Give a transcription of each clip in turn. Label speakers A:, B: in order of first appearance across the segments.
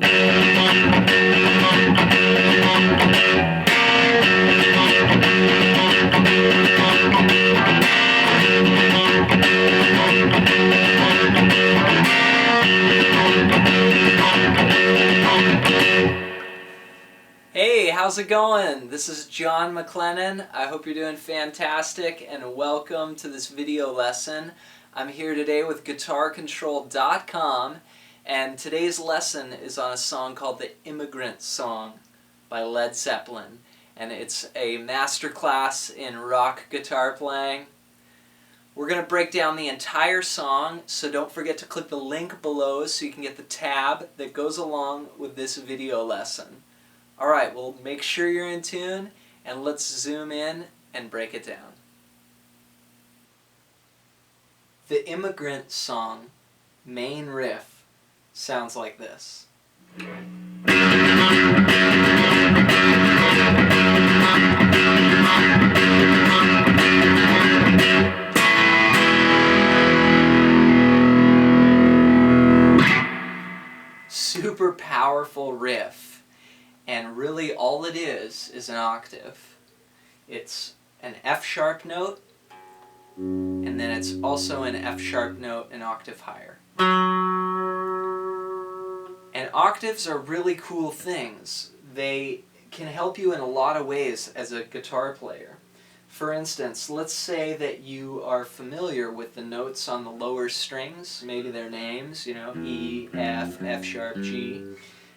A: Hey, how's it going? This is John McLennan. I hope you're doing fantastic and welcome to this video lesson. I'm here today with GuitarControl.com and today's lesson is on a song called the Immigrant song by Led Zeppelin, and it's a masterclass in rock guitar playing. We're going to break down the entire song, so don't forget to click the link below so you can get the tab that goes along with this video lesson. Alright, well, make sure you're in tune, and let's zoom in and break it down. The Immigrant song, main riff, sounds like this. Super powerful riff. And really all it is an octave. It's an F sharp note, and then it's also an F sharp note an octave higher. And octaves are really cool things. They can help you in a lot of ways as a guitar player. For instance, let's say that you are familiar with the notes on the lower strings, maybe their names, you know, E, F, F sharp, G.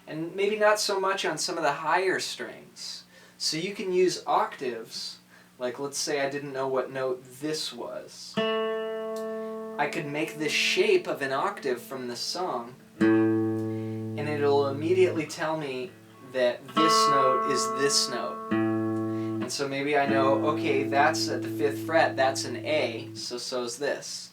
A: And maybe not so much on some of the higher strings. So you can use octaves, like let's say I didn't know what note this was. I could make this shape of an octave from the song, and it'll immediately tell me that this note is this note. And so maybe I know, okay, that's at the 5th fret, that's an A, so so's this.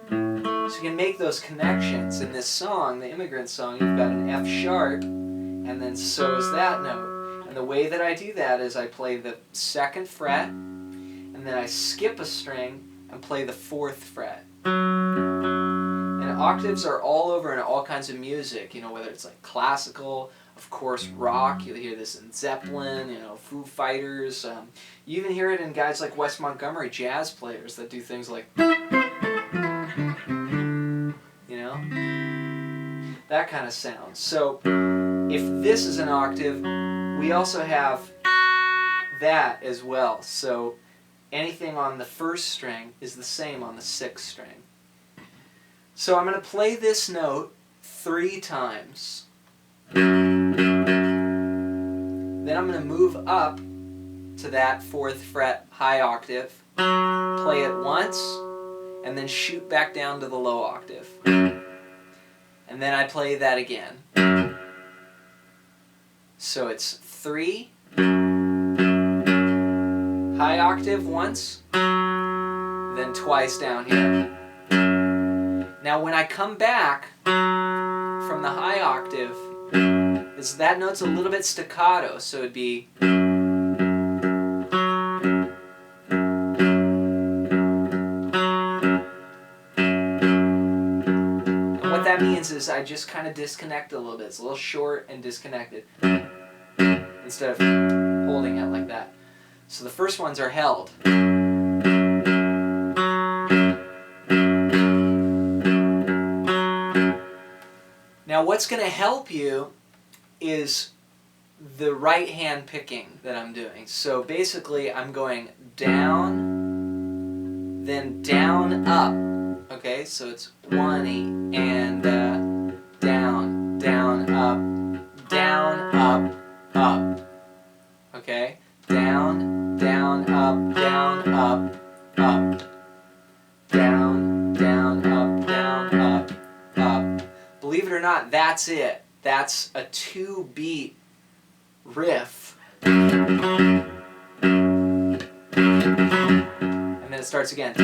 A: So you can make those connections. In this song, the Immigrant song, you've got an F sharp, and then so is that note. And the way that I do that is I play the 2nd fret, and then I skip a string and play the 4th fret. And octaves are all over in all kinds of music, you know, whether it's like classical, of course rock, you'll hear this in Zeppelin, you know, Foo Fighters. You even hear it in guys like Wes Montgomery, jazz players that do things like, that kind of sound. So if this is an octave, we also have that as well. So anything on the 1st string is the same on the 6th string. So I'm going to play this note 3 times. Then I'm going to move up to that 4th fret high octave, play it once, and then shoot back down to the low octave. And then I play that again. So it's 3, high octave once, then twice down here. Now when I come back from the high octave, that note's a little bit staccato, so it'd be, that means is I just kind of disconnect a little bit. It's a little short and disconnected instead of holding it like that. So the first ones are held. Now what's going to help you is the right hand picking that I'm doing. So basically I'm going down, then down, up. Okay, so it's 1 E and down, down, up, up. Okay, down, down, up, up, up. Down, down, up, up. Believe it or not, that's it. That's a 2-beat riff. And then it starts again.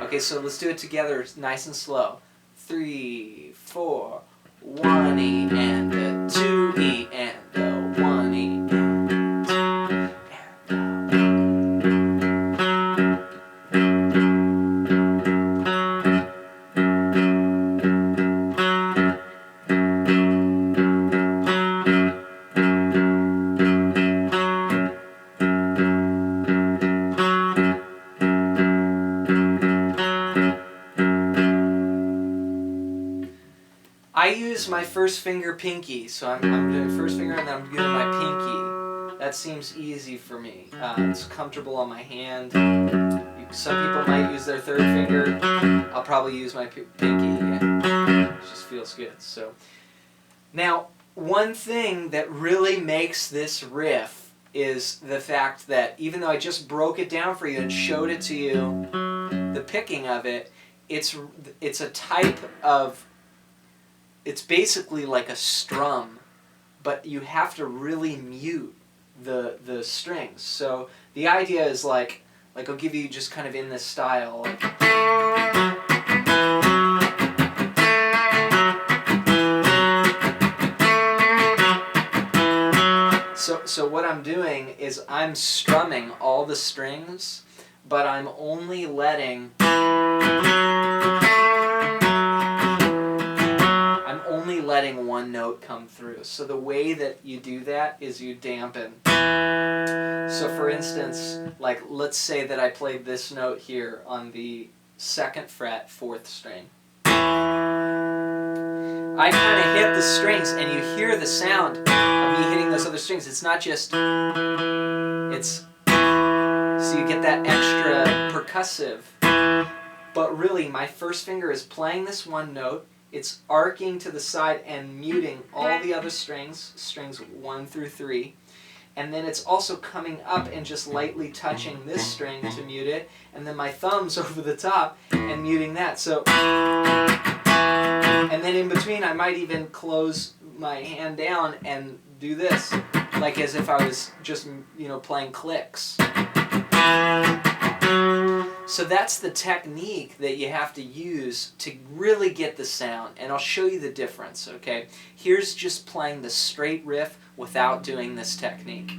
A: Okay, so let's do it together, nice and slow. 3, 4, 1 E and a 2 E and a 1 E and 2 and a use my first finger pinky. So I'm doing first finger and then I'm doing my pinky. That seems easy for me. It's comfortable on my hand. Some people might use their third finger. I'll probably use my pinky. It just feels good. So now, one thing that really makes this riff is the fact that even though I just broke it down for you and showed it to you, the picking of it, it's a type of, it's basically like a strum, but you have to really mute the strings. So the idea is like I'll give you just kind of in this style. Like, so what I'm doing is I'm strumming all the strings, but I'm only letting one note come through. So the way that you do that is you dampen. So for instance, like let's say that I played this note here on the 2nd fret, 4th string. I kind of hit the strings and you hear the sound of me hitting those other strings. It's not just, it's, so you get that extra percussive. But really, my first finger is playing this one note, it's arcing to the side and muting all the other strings, strings 1 through 3. And then it's also coming up and just lightly touching this string to mute it. And then my thumb's over the top and muting that. So, and then in between I might even close my hand down and do this, like as if I was just, playing clicks. So that's the technique that you have to use to really get the sound, and I'll show you the difference, okay? Here's just playing the straight riff without doing this technique.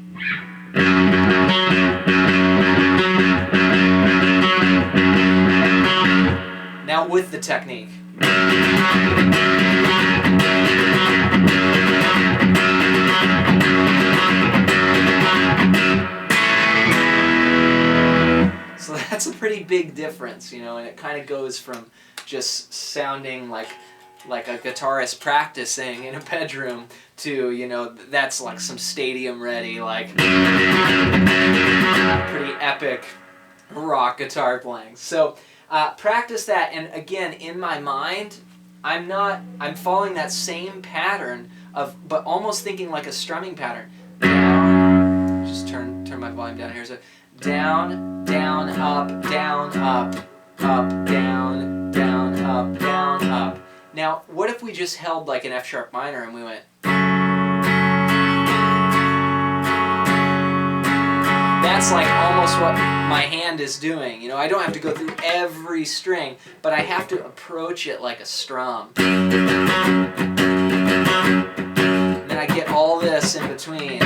A: Now with the technique. So that's a pretty big difference, and it kind of goes from just sounding like a guitarist practicing in a bedroom to, that's like some stadium ready, like pretty epic rock guitar playing. So practice that, and again, in my mind, I'm following that same pattern but almost thinking like a strumming pattern. Just turn my volume down here. So down, down, up, down, up, up, down, down, up, down, up. Now, what if we just held like an F sharp minor and we went? That's like almost what my hand is doing. I don't have to go through every string, but I have to approach it like a strum. And then I get all this in between.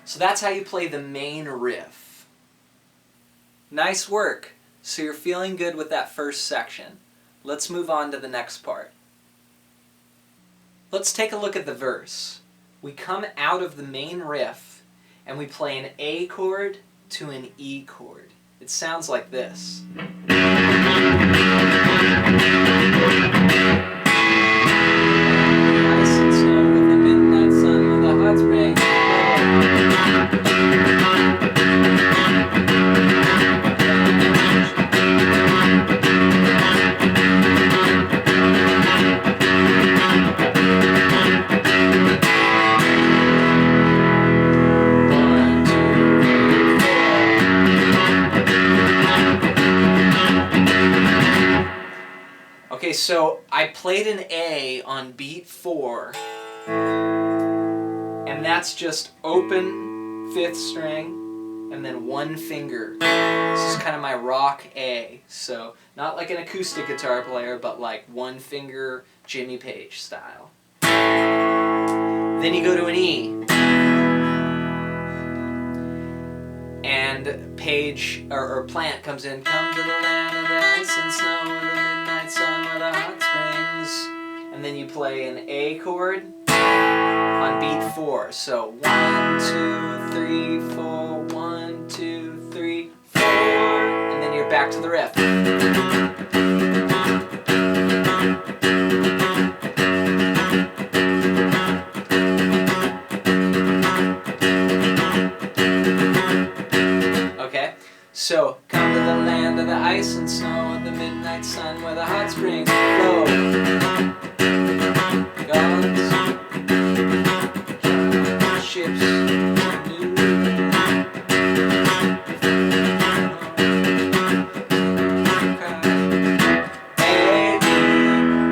A: So that's how you play the main riff. Nice work. So you're feeling good with that first section. Let's move on to the next part. Let's take a look at the verse. We come out of the main riff and we play an A chord to an E chord. It sounds like this. Ice and snow with the midnight sun with a hot spring. Okay, so I played an A on beat 4, and that's just open 5th string, and then one finger. This is kind of my rock A, so not like an acoustic guitar player, but like one finger Jimmy Page style. Then you go to an E, and Page, or Plant comes in, come to the land of ice and snow with the midnight sun where the hot springs, and then you play an A chord, on beat 4. So 1, 2, 3, 4, 1, 2, 3, 4, and then you're back to the riff. Okay, so come to the land of the ice and snow and the midnight sun where the hot springs flow. Gods, ships, new. Baby,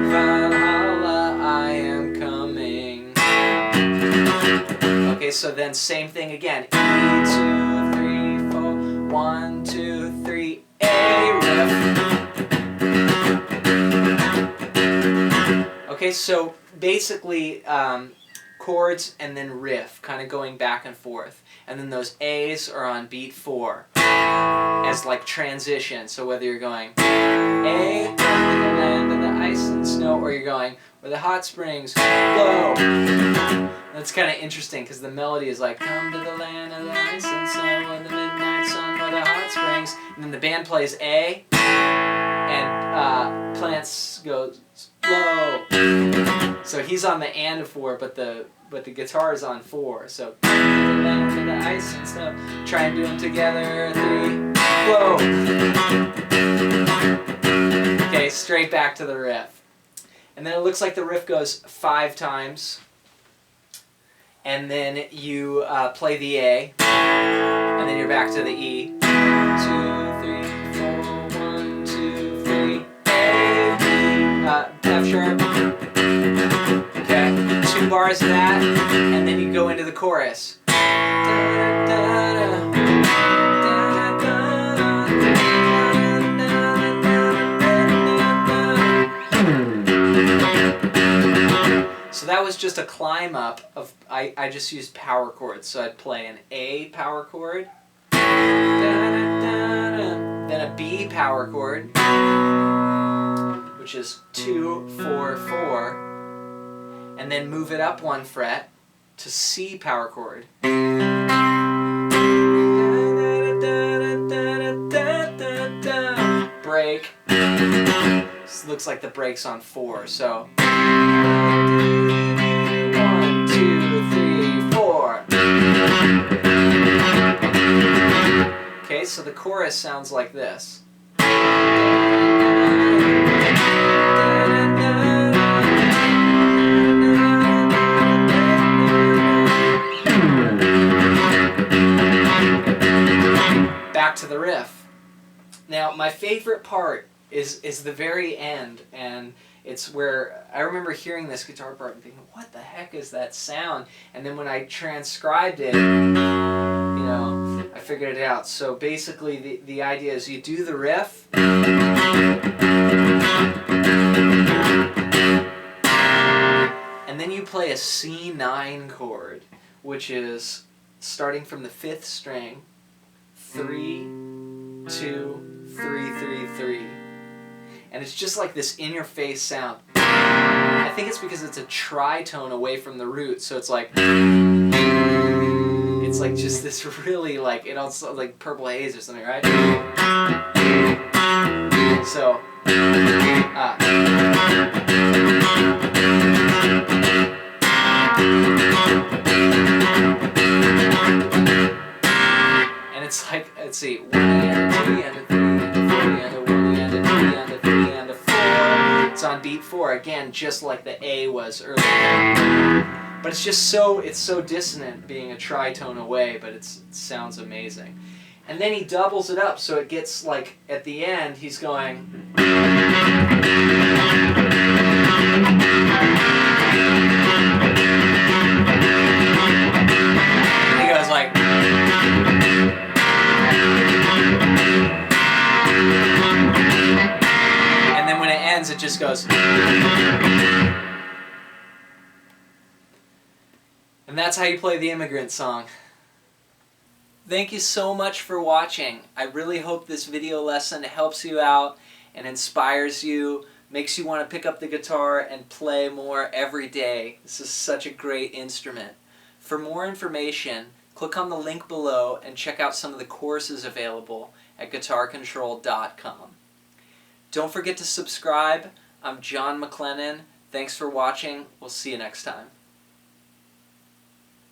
A: Valhalla, I am coming. Okay, so then same thing again. E, 2, 3, 4, 1, 2, 3, A riff. Okay, so basically chords and then riff, kind of going back and forth. And then those A's are on beat 4 as like transition. So whether you're going A, come to the land of the ice and snow, or you're going where the hot springs flow. That's kind of interesting because the melody is like, come to the land of the ice and snow and the midnight sun where the hot springs. And then the band plays A, and Plants goes slow. So he's on the and of 4, but the guitar is on 4. So come to the land of the ice and snow. Try and do them together. 3, flow. Okay, straight back to the riff. And then it looks like the riff goes 5 times. And then you play the A, and then you're back to the E. 2, 3, 4, 1, 2, 3, A, F sharp. Okay, 2 bars of that, and then you go into the chorus. So that was just a climb up of, I just used power chords. So I'd play an A power chord, then a B power chord, which is 2, 4, 4, and then move it up 1 fret to C power chord. Break. This looks like the break's on 4, so 1, 2, 3, 4. Okay, so the chorus sounds like this. Back to the riff. Now, my favorite part is the very end, and it's where I remember hearing this guitar part and thinking, what the heck is that sound? And then when I transcribed it, I figured it out. So basically the idea is you do the riff, and then you play a C9 chord, which is starting from the 5th string, 3, 2, 3, 3, 3. And it's just like this in-your-face sound. I think it's because it's a tritone away from the root, so it's like just this really like, it also like Purple Haze or something, right? So and it's like, let's see, 1 and a 2 and a 3 and a 4 and a 1 and a 2 and a 3 and a 4. It's on beat 4 again, just like the A was earlier. But it's just so dissonant, being a tritone away, but it sounds amazing. And then he doubles it up, so it gets like at the end he's going. And he goes like. And then when it ends, it just goes. And that's how you play the Immigrant song. Thank you so much for watching. I really hope this video lesson helps you out and inspires you. Makes you want to pick up the guitar and play more every day. This is such a great instrument. For more information, click on the link below and check out some of the courses available at guitarcontrol.com. Don't forget to subscribe. I'm John McLennan. Thanks for watching. We'll see you next time.